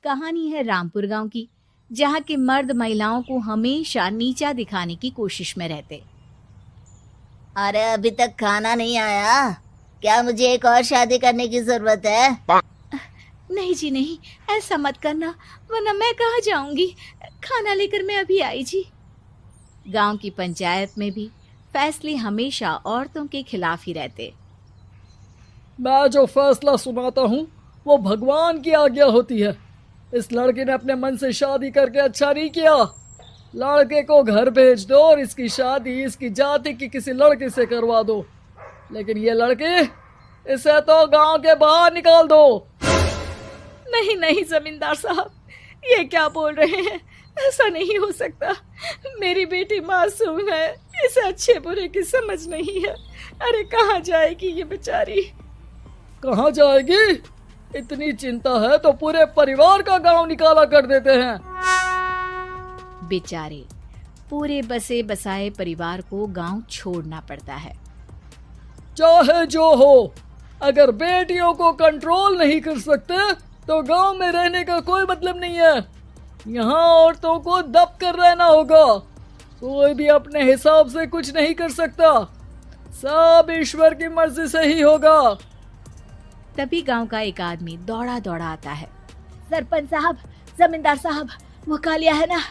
कहानी है रामपुर गांव की, जहां के मर्द महिलाओं को हमेशा नीचा दिखाने की कोशिश में रहते। अरे अभी तक खाना नहीं आया क्या? मुझे एक और शादी करने की जरूरत है। नहीं जी नहीं, ऐसा मत करना, वरना मैं कहाँ जाऊंगी। खाना लेकर मैं अभी आई जी। गांव की पंचायत में भी फैसले हमेशा औरतों के खिलाफ ही रहते। मैं जो फैसला सुनाता हूँ वो भगवान की आज्ञा होती है। इस लड़के ने अपने मन से शादी करके अच्छा नहीं किया। लड़के को घर भेज दो और इसकी शादी इसकी जाति की किसी लड़के से करवा दो, लेकिन ये लड़की, इसे तो गांव के बाहर निकाल दो। नहीं नहीं जमींदार साहब, ये क्या बोल रहे हैं? ऐसा नहीं हो सकता। मेरी बेटी मासूम है, इसे अच्छे बुरे की समझ नहीं है। अरे कहाँ जाएगी ये बेचारी? कहाँ जाएगी? इतनी चिंता है तो पूरे परिवार का गांव निकाला कर देते हैं। बेचारे पूरे बसे बसाए परिवार को गांव छोड़ना पड़ता है। चाहे जो हो, अगर बेटियों को कंट्रोल नहीं कर सकते तो गांव में रहने का कोई मतलब नहीं है। यहाँ औरतों को दब कर रहना होगा। कोई भी अपने हिसाब से कुछ नहीं कर सकता, सब ईश्वर की मर्जी से ही होगा। तभी गांव का एक आदमी दौड़ा दौड़ा आता है। सरपंच साहब, जमींदार साहब, वो कालिया है ना,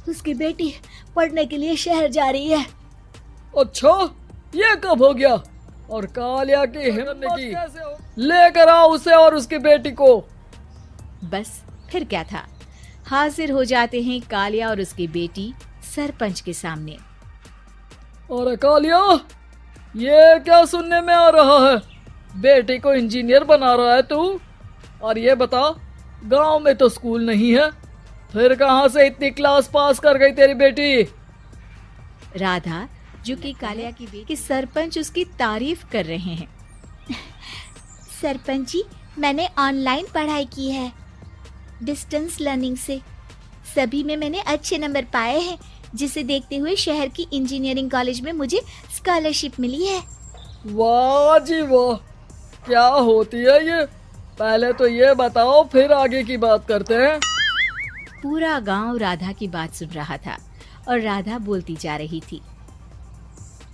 उसकी बेटी पढ़ने के लिए शहर जा रही है। अच्छा, ये कब हो गया? और कालिया की हिम्मत की, लेकर आओ उसे और उसकी बेटी को। बस फिर क्या था, हाजिर हो जाते हैं कालिया और उसकी बेटी सरपंच के सामने। और कालिया, ये क्या सुनने में आ रहा है? बेटी को इंजीनियर बना रहा है तू? और ये बता, गांव में तो स्कूल नहीं है, फिर कहां से इतनी क्लास पास कर गई तेरी बेटी? राधा, जो कि कालिया की बेटी, सरपंच उसकी तारीफ कर रहे हैं। सरपंच जी, मैंने ऑनलाइन पढ़ाई की है, डिस्टेंस लर्निंग से। सभी में मैंने अच्छे नंबर पाए हैं, जिसे देखते हुए शहर की इंजीनियरिंग कॉलेज में मुझे स्कॉलरशिप मिली है। वाह जी वाह, क्या होती है ये? पहले तो ये बताओ, फिर आगे की बात करते हैं। पूरा गांव राधा की बात सुन रहा था और राधा बोलती जा रही थी।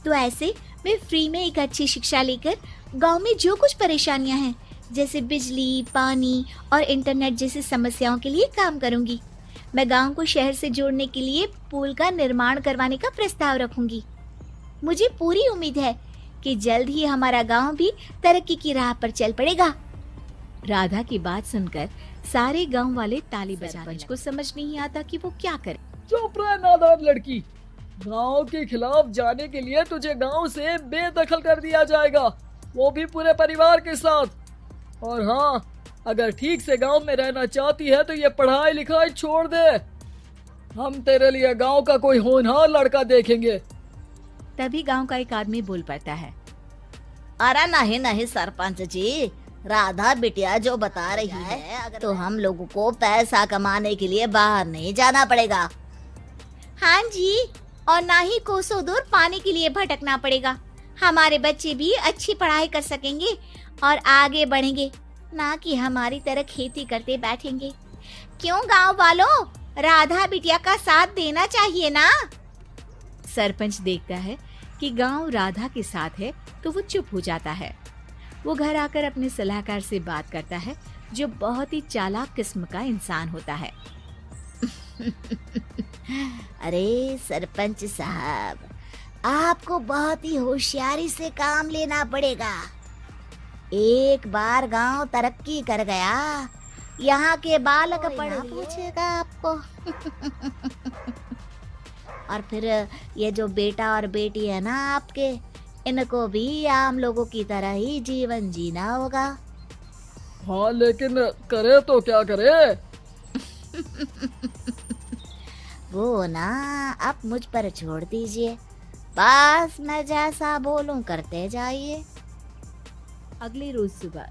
तो ऐसे मैं फ्री में एक अच्छी शिक्षा लेकर गांव में जो कुछ परेशानियां हैं, जैसे बिजली, पानी और इंटरनेट जैसी समस्याओं के लिए काम करूंगी। मैं गांव को शहर से जोड़ने के लिए पुल का निर्माण करवाने का प्रस्ताव रखूंगी। मुझे पूरी उम्मीद है कि जल्द ही हमारा गांव भी तरक्की की राह पर चल पड़ेगा। राधा की बात सुनकर सारे गांव वाले ताली बजाने लगे। को समझ नहीं आता कि वो क्या करे। चुप रह नादान लड़की, गांव के खिलाफ जाने के लिए तुझे गांव से बेदखल कर दिया जाएगा, वो भी पूरे परिवार के साथ। और हाँ, अगर ठीक से गांव में रहना चाहती है तो ये पढ़ाई लिखाई छोड़ दे। हम तेरे लिए गांव का कोई होनहार लड़का देखेंगे। तभी गांव का एक आदमी बोल पड़ता है। अरे नहीं नहीं सरपंच जी, राधा बिटिया जो बता रही है, तो हम लोगों को पैसा कमाने के लिए बाहर नहीं जाना पड़ेगा। हाँ जी, और ना ही कोसों दूर पानी के लिए भटकना पड़ेगा। हमारे बच्चे भी अच्छी पढ़ाई कर सकेंगे और आगे बढ़ेंगे, ना कि हमारी तरह खेती करते बैठेंगे। क्यों गांव वालों, राधा बिटिया का साथ देना चाहिए ना। सरपंच देखता है कि गांव राधा के साथ है तो वो चुप हो जाता है। वो घर आकर अपने सलाहकार से बात करता है, जो बहुत ही चालाक किस्म का इंसान होता है। अरे सरपंच साहब, आपको बहुत ही होशियारी से काम लेना पड़ेगा। एक बार गांव तरक्की कर गया, यहाँ के बालक पढ़ पूछेगा आपको। और फिर ये जो बेटा और बेटी है ना आपके, इनको भी आम लोगों की तरह ही जीवन जीना होगा। हाँ, लेकिन करे तो क्या करे? वो ना आप मुझ पर छोड़ दीजिए, बस मैं जैसा बोलूं करते जाइए। अगले रोज सुबह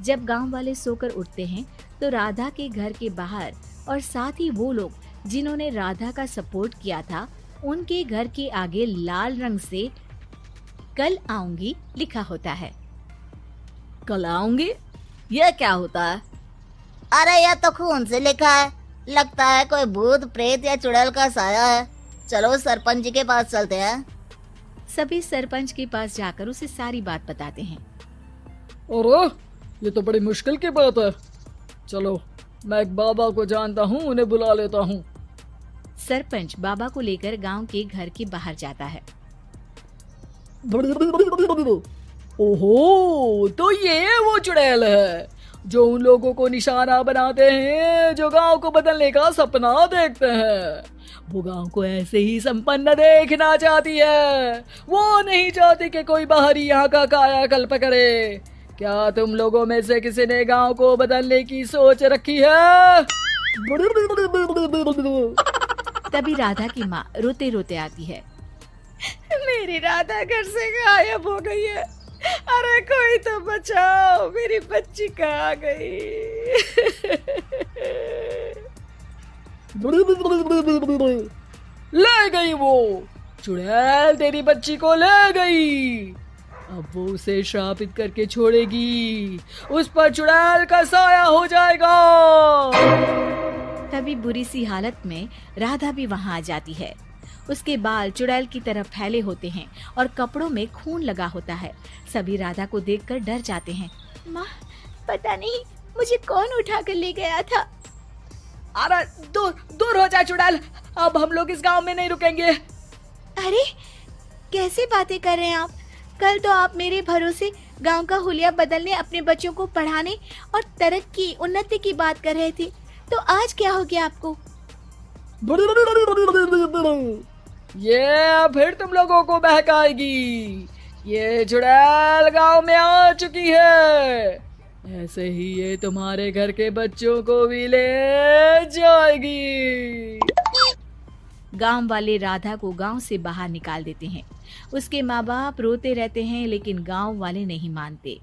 जब गांव वाले सोकर उठते हैं तो राधा के घर के बाहर और साथ ही वो लोग जिन्होंने राधा का सपोर्ट किया था, उनके घर के आगे लाल रंग से कल आऊंगी लिखा होता है। कल आऊंगी? यह क्या होता है? अरे यह तो खून से लिखा है, लगता है कोई भूत प्रेत या चुड़ैल का साया है। चलो सरपंच जी के पास चलते हैं। सभी सरपंच के पास जाकर उसे सारी बात बताते हैं। अरे ये तो बड़ी मुश्किल की बात है। चलो मैं एक बाबा को जानता हूँ, उन्हें बुला लेता हूँ। सरपंच बाबा को लेकर गांव के घर के बाहर जाता है। ओहो, तो ये वो चुड़ैल है जो उन लोगों को निशाना बनाते हैं जो गांव को बदलने का सपना देखते हैं। वो गांव को ऐसे ही संपन्न देखना चाहती है। वो नहीं चाहती कि कोई बाहरी यहाँ का कायाकल्प करे। क्या तुम लोगों में से किसी ने गांव को बदलने की सोच रखी है? तभी राधा की माँ रोते रोते आती है। मेरी राधा घर से गायब हो गई है। अरे कोई तो बचाओ, मेरी बच्ची कहाँ गई? ले गई वो चुड़ैल, तेरी बच्ची को ले गई। अब वो उसे श्रापित करके छोड़ेगी, उस पर चुड़ैल का साया हो जाएगा। तभी बुरी सी हालत में राधा भी वहां आ जाती है। उसके बाल चुड़ैल की तरह फैले होते हैं और कपड़ों में खून लगा होता है। सभी राधा को देखकर डर जाते हैं। माँ, पता नहीं मुझे कौन उठा कर ले गया था। अरे दूर दूर हो जा चुड़ैल, अब हम लोग इस गांव में नहीं रुकेंगे। अरे कैसे बातें कर रहे हैं आप? कल तो आप मेरे भरोसे गांव का हुलिया बदलने, अपने बच्चों को पढ़ाने और तरक्की उन्नति की बात कर रहे थे, तो आज क्या हो गया आपको? ये फिर तुम लोगों को बहकाएगी। ये चुड़ैल गांव में आ चुकी है, ऐसे ही ये तुम्हारे घर के बच्चों को भी ले जाएगी। गांव वाले राधा को गांव से बाहर निकाल देते हैं। उसके माँ बाप रोते रहते हैं, लेकिन गांव वाले नहीं मानते।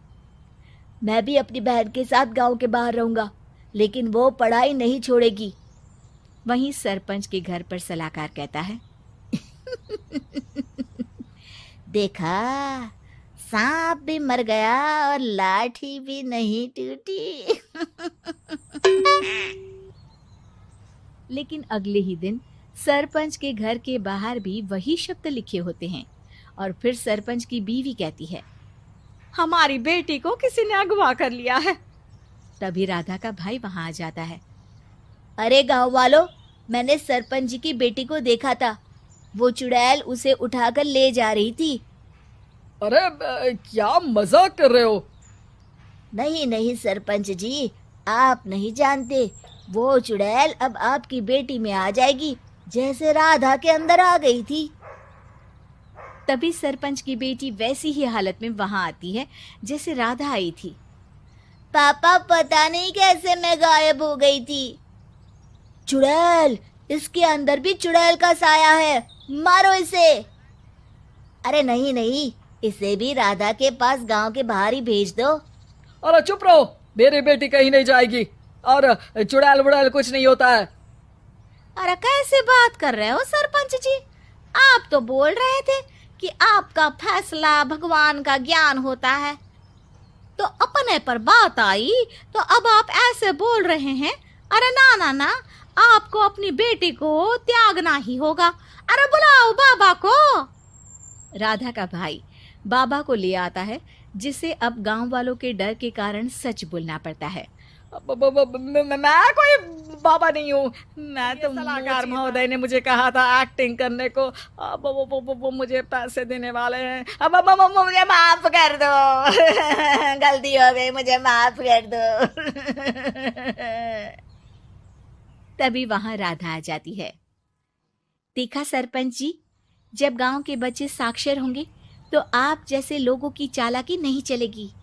मैं भी अपनी बहन के साथ गांव के बाहर रहूंगा, लेकिन वो पढ़ाई नहीं छोड़ेगी। वहीं सरपंच के घर पर सलाहकार कहता है। देखा, सांप भी मर गया और लाठी भी नहीं टूटी। लेकिन अगले ही दिन सरपंच के घर के बाहर भी वही शब्द लिखे होते हैं। और फिर सरपंच की बीवी कहती है, हमारी बेटी को किसी ने अगवा कर लिया है। तभी राधा का भाई वहां आ जाता है। अरे गांव वालों, मैंने सरपंच जी की बेटी को देखा था। वो चुड़ैल उसे उठाकर ले जा रही थी। अरे क्या मजाक कर रहे हो? नहीं नहीं सरपंच जी, आप नहीं जानते। वो चुड़ैल अब आपकी बेटी में आ जाएगी, जैसे राधा के अंदर आ गई थी। तभी सरपंच की बेटी वैसी ही हालत में वहां आती है जैसे राधा आई थी। पापा, पता नहीं कैसे मैं गायब हो गई थी। चुड़ैल, इसके अंदर भी चुड़ैल का साया है, मारो इसे। अरे नहीं नहीं, इसे भी राधा के पास गांव के बाहर ही भेज दो। अरे चुप रहो, मेरी बेटी कहीं नहीं जाएगी और चुड़ैल वुड़ैल कुछ नहीं होता है। अरे कैसे बात कर रहे हो सरपंच जी? आप तो बोल रहे थे कि आपका फैसला भगवान का ज्ञान होता है, तो अपने पर बात आई तो अब आप ऐसे बोल रहे हैं। अरे ना ना ना, आपको अपनी बेटी को त्यागना ही होगा। अरे बुलाओ बाबा को। राधा का भाई बाबा को ले आता है, जिसे अब गांव वालों के डर के कारण सच बोलना पड़ता है। मैं कोई बाबा नहीं हूँ। मैं तो सलाहकार महोदय ने मुझे कहा था एक्टिंग करने को। अब वो मुझे पैसे देने वाले हैं। अब मुझे माफ कर दो। गलती हो गई, मुझे माफ कर दो। तभी वहां राधा आ जाती है। देखा सरपंच जी, जब गांव के बच्चे साक्षर होंगे तो आप जैसे लोगों की चालाकी नहीं चलेगी।